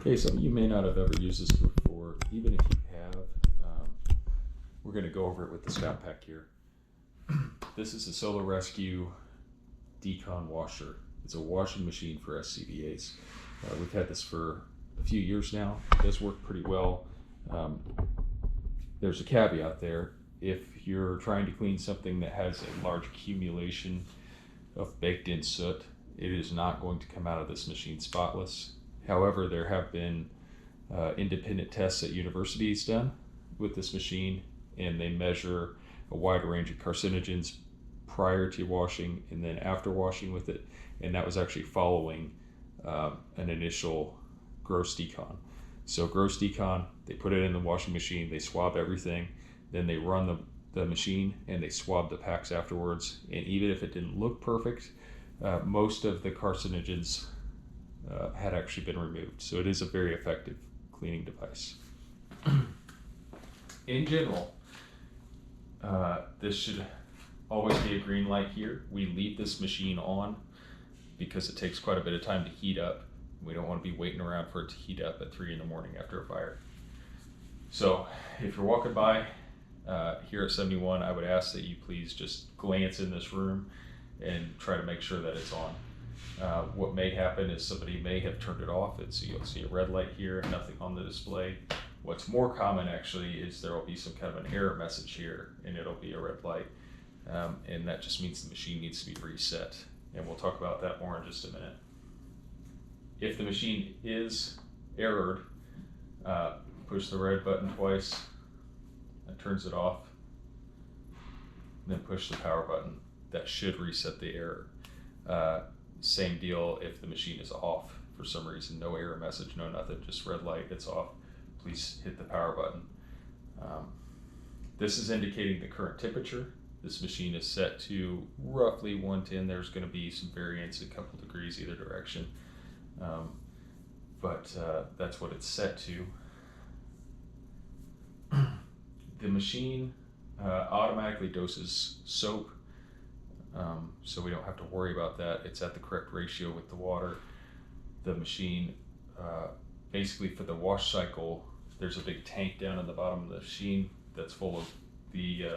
Okay, some of you may not have ever used this before. Even if you have, we're going to go over it with the Scout Pack here. This is a Solo Rescue Decon washer. It's a washing machine for SCBAs. We've had this for a few years now. It does work pretty well. There's a caveat there. If you're trying to clean something that has a large accumulation of baked in soot, it is not going to come out of this machine spotless. However, there have been independent tests at universities done with this machine, and they measure a wide range of carcinogens prior to washing and then after washing with it, and that was actually following an initial gross decon. So gross decon, they put it in the washing machine, they swab everything, then they run the machine and they swab the packs afterwards, and even if it didn't look perfect, most of the carcinogens had actually been removed. So it is a very effective cleaning device. In general, this should always be a green light here. We leave this machine on because it takes quite a bit of time to heat up. We don't want to be waiting around for it to heat up at 3 in the morning after a fire. So if you're walking by here at 71, I would ask that you please just glance in this room and try to make sure that it's on. What may happen is somebody may have turned it off, and so you'll see a red light here, nothing on the display. What's more common actually is there will be some kind of an error message here, and it'll be a red light, and that just means the machine needs to be reset, and we'll talk about that more in just a minute. If the machine is errored, push the red button twice, that turns it off, then push the power button. That should reset the error. Same deal if the machine is off for some reason, no error message, no nothing, just red light, it's off. Please hit the power button. This is indicating the current temperature. This machine is set to roughly 110. There's going to be some variance, a couple degrees either direction, but that's what it's set to. The machine automatically doses soap, so we don't have to worry about that. It's at the correct ratio with the water. The machine, basically for the wash cycle, there's a big tank down in the bottom of the machine that's full of the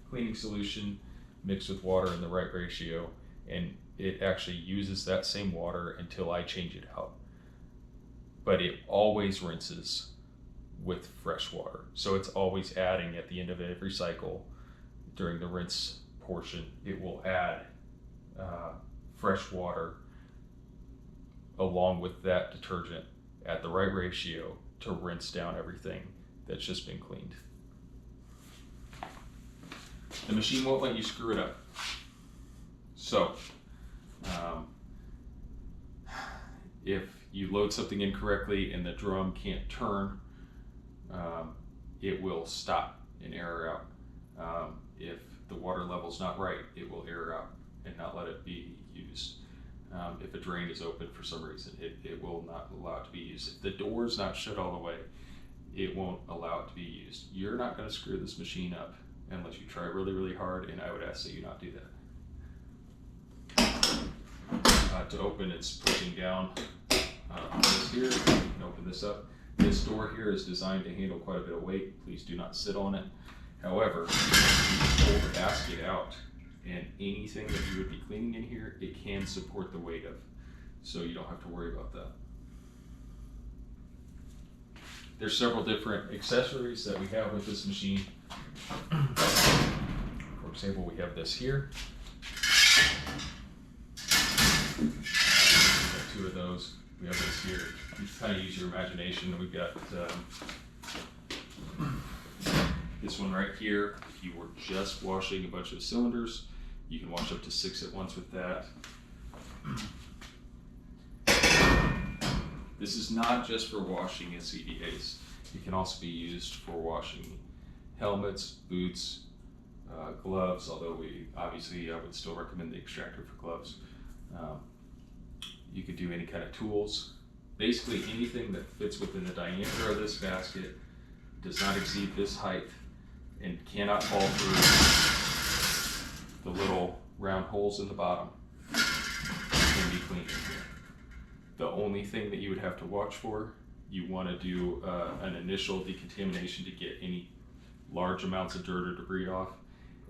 cleaning solution mixed with water in the right ratio, and it actually uses that same water until I change it out. But it always rinses with fresh water. So it's always adding at the end of every cycle during the rinse portion, it will add fresh water along with that detergent at the right ratio to rinse down everything that's just been cleaned. The machine won't let you screw it up. So if you load something incorrectly and the drum can't turn, it will stop and error out. If the water level's not right, it will error out and not let it be used. If a drain is open for some reason, it will not allow it to be used. If the door's not shut all the way, it won't allow it to be used. You're not going to screw this machine up unless you try really, really hard, and I would ask that you not do that. To open, it's pushing down this here. You can open this up. This door here is designed to handle quite a bit of weight. Please do not sit on it. However, you pull the basket out, and anything that you would be cleaning in here, it can support the weight of, so you don't have to worry about that. There's several different accessories that we have with this machine. For example, we have this here. We have 2 of those. We have this here. You kind of use your imagination. We've got this one right here. If you were just washing a bunch of cylinders, you can wash up to 6 at once with that. This is not just for washing SCBAs. It can also be used for washing helmets, boots, gloves, although I would still recommend the extractor for gloves. You could do any kind of tools. Basically anything that fits within the diameter of this basket, does not exceed this height, and cannot fall through the little round holes in the bottom, can be cleaned in here. The only thing that you would have to watch for you want to do an initial decontamination to get any large amounts of dirt or debris off,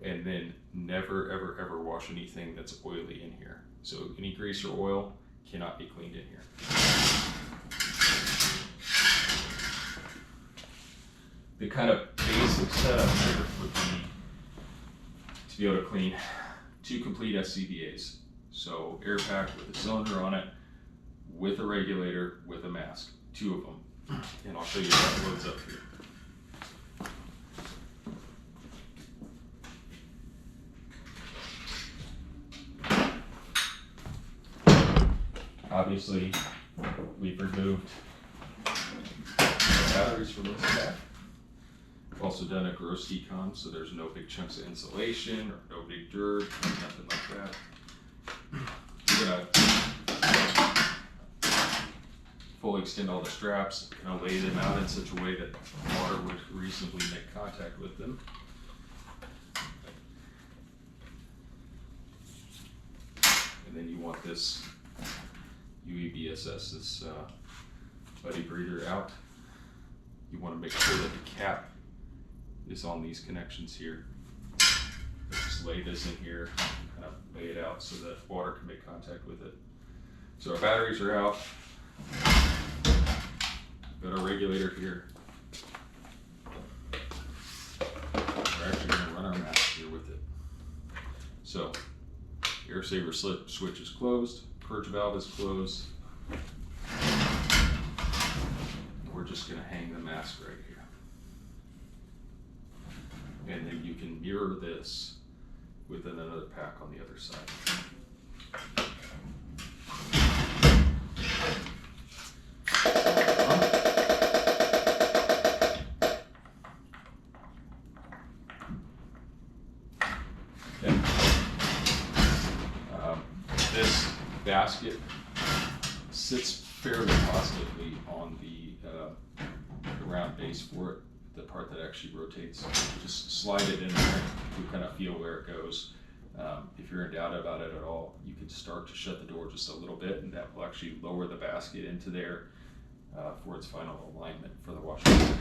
and then never ever ever wash anything that's oily in here. So any grease or oil cannot be cleaned in here. The kind of basic setup here would be to be able to clean 2 complete SCBAs. So air pack with a cylinder on it, with a regulator, with a mask, 2 of them. And I'll show you how it loads up here. Obviously, we've removed the batteries from this pack. We've also done a gross decon, so there's no big chunks of insulation or no big dirt, nothing like that. We're gonna fully extend all the straps, kind of lay them out in such a way that water would reasonably make contact with them. And then you want this UEBSS, this buddy breather out. You want to make sure that the cap is on these connections here. Just lay this in here, kind of lay it out so that water can make contact with it. So our batteries are out. Got our regulator here. We're actually going to run our mask here with it. So air saver slip switch is closed. Purge valve is closed. We're just going to hang the mask right here. And then you can mirror this with another pack on the other side. Okay. This basket sits fairly positively on the round base for it, the part that actually rotates. Just slide it in there, you kind of feel where it goes. If you're in doubt about it at all, you can start to shut the door just a little bit, and that will actually lower the basket into there for its final alignment for the washer.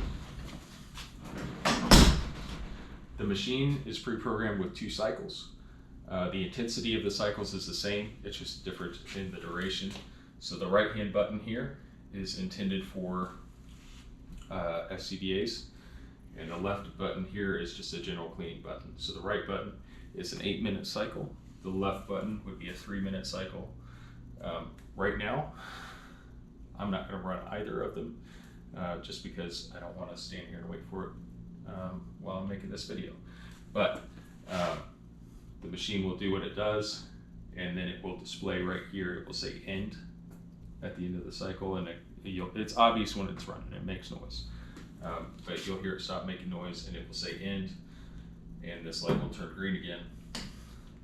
The machine is pre-programmed with 2 cycles. The intensity of the cycles is the same, it's just different in the duration. So the right hand button here is intended for SCBAs, and the left button here is just a general cleaning button. So the right button is an 8-minute cycle, the left button would be a 3-minute cycle. Right now, I'm not going to run either of them just because I don't want to stand here and wait for it while I'm making this video. But the machine will do what it does, and then it will display right here, it will say end at the end of the cycle, and it's obvious when it's running, it makes noise. But you'll hear it stop making noise and it will say end, and this light will turn green again.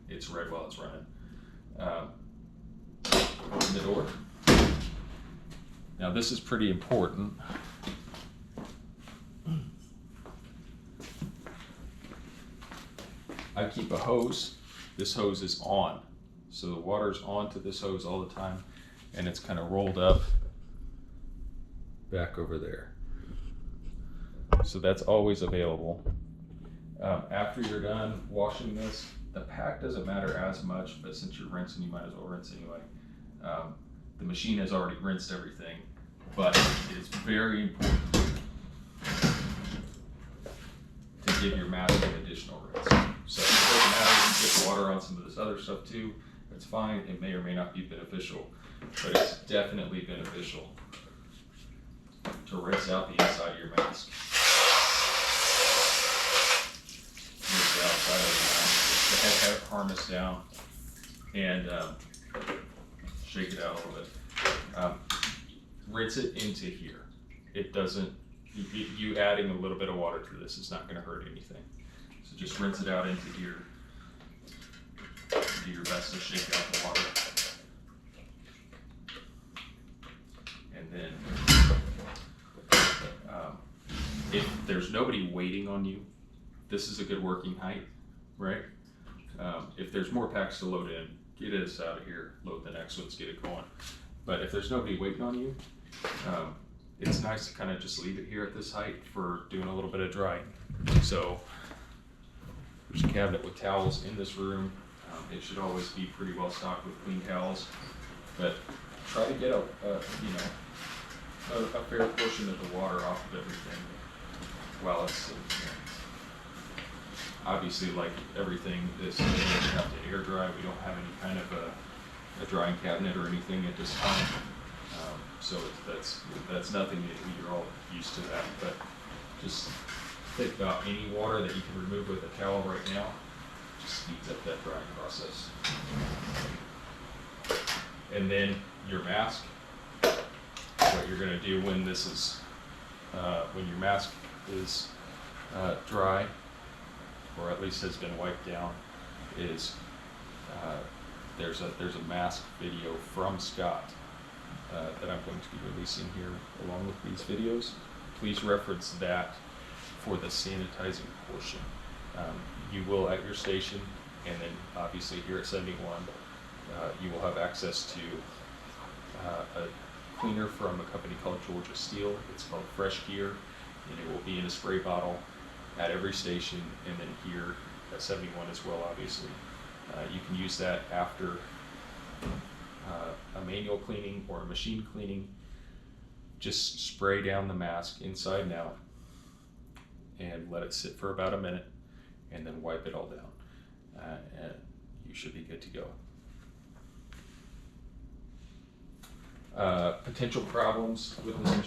It's red while it's running. Open the door. Now this is pretty important. I keep a hose. This hose is on. So the water's onto this hose all the time, and it's kind of rolled up back over there. So that's always available. After you're done washing this, the pack doesn't matter as much, but since you're rinsing, you might as well rinse anyway. The machine has already rinsed everything, but it's very important to give your mask an additional rinse. So it doesn't matter if you get water on some of this other stuff too, that's fine. It may or may not be beneficial, but it's definitely beneficial to rinse out the inside of your mask. Rinse the outside of the mask, just the head harness down, and shake it out a little bit. Rinse it into here. It doesn't, you adding a little bit of water to this is not going to hurt anything. So just rinse it out into here. Do your best to shake out the water. And then if there's nobody waiting on you, this is a good working height, right? If there's more packs to load in, get this out of here, load the next ones, get it going. But if there's nobody waiting on you, it's nice to kind of just leave it here at this height for doing a little bit of drying. So there's a cabinet with towels in this room. It should always be pretty well stocked with clean towels, but try to get a fair portion of the water off of everything while it's sitting here. Obviously, like everything, this doesn't have to air dry. We don't have any kind of a drying cabinet or anything at this time, so that's nothing that you're all used to that. But just think about any water that you can remove with a towel right now. Just speeds up that drying process. And then your mask. What you're going to do when this is when your mask is dry, or at least has been wiped down, is there's a mask video from Scott that I'm going to be releasing here along with these videos. Please reference that for the sanitizing portion. You will at your station, and then obviously here at 71, you will have access to a cleaner from a company called Georgia Steel. It's called Fresh Gear, and it will be in a spray bottle at every station, and then here at 71 as well, obviously. You can use that after a manual cleaning or a machine cleaning. Just spray down the mask inside and out and let it sit for about a minute, and then wipe it all down, and you should be good to go. Potential problems with this machine.